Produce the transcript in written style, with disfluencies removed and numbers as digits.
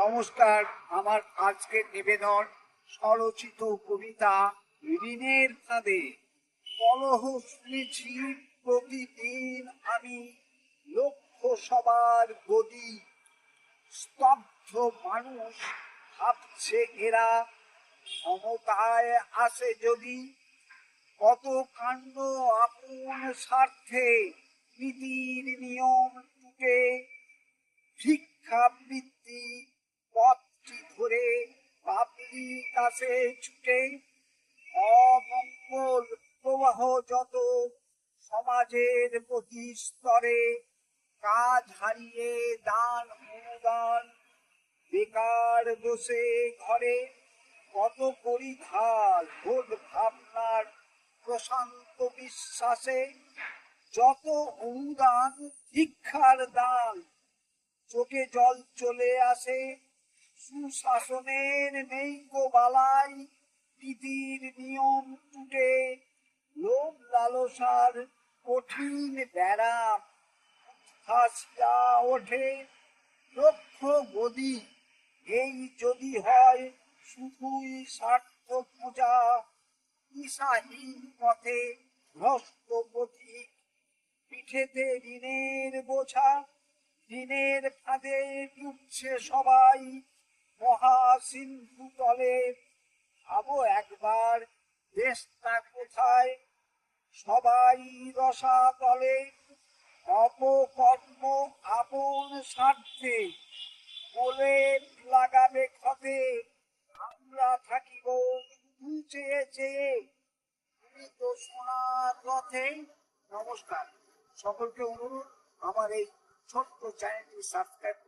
নমস্কার। আমার আজকের নিবেদন স্বরচিত কবিতা ঋণের ফাঁদে। কলহ শুনেছি প্রতিদিন আমি, লক্ষ্য সবার গদি। স্তব্ধ মানুষ ভাবছে এরা ক্ষমতায় আসে যদি। কত কাণ্ড আপন স্বার্থে, নীতির নিয়ম টুটে। ভিক্ষাবৃত্তি পথটি ধরে পাবলিক কাছে ছুটে। অমঙ্গল প্রবাহ যত সমাজের প্রতি স্তরে। কাজ হারিয়ে দান অনুদান, বেকার বসে ঘরে। কত করি ধার ভোট ভাবনার প্রশান্ত বিশ্বাসে। যত অনুদান ভিক্ষার দান, চোখে জল চলে আসে। সুশাসনের নেই গো বালাই, নীতির নিয়ম টুটে। লোভ লালসার কঠিন ব্যারাম হাসিয়া ওঠে। লক্ষ গদি এই যদি হয় শুধুই স্বার্থ পূজা। দিশাহীন পথে ভ্রষ্ট পথিক, পিঠেতে ঋণের বোঝা। ঋণের ফাঁদে ডুবছে সবাই মহা সিন্ধু তলে। ভাবো একবার দেশটা কোথায়, সবাই রসাতলে। অপকর্ম আপন স্বার্থে বলে লাগাবে ক্ষতে। আমরা থাকিব শুধু চেয়ে চেয়ে, তুমি তো সোনার রথে। নমস্কার। সকলকে অনুরোধ আমার এই ছোট্ট চ্যানেলটি সাবস্ক্রাইব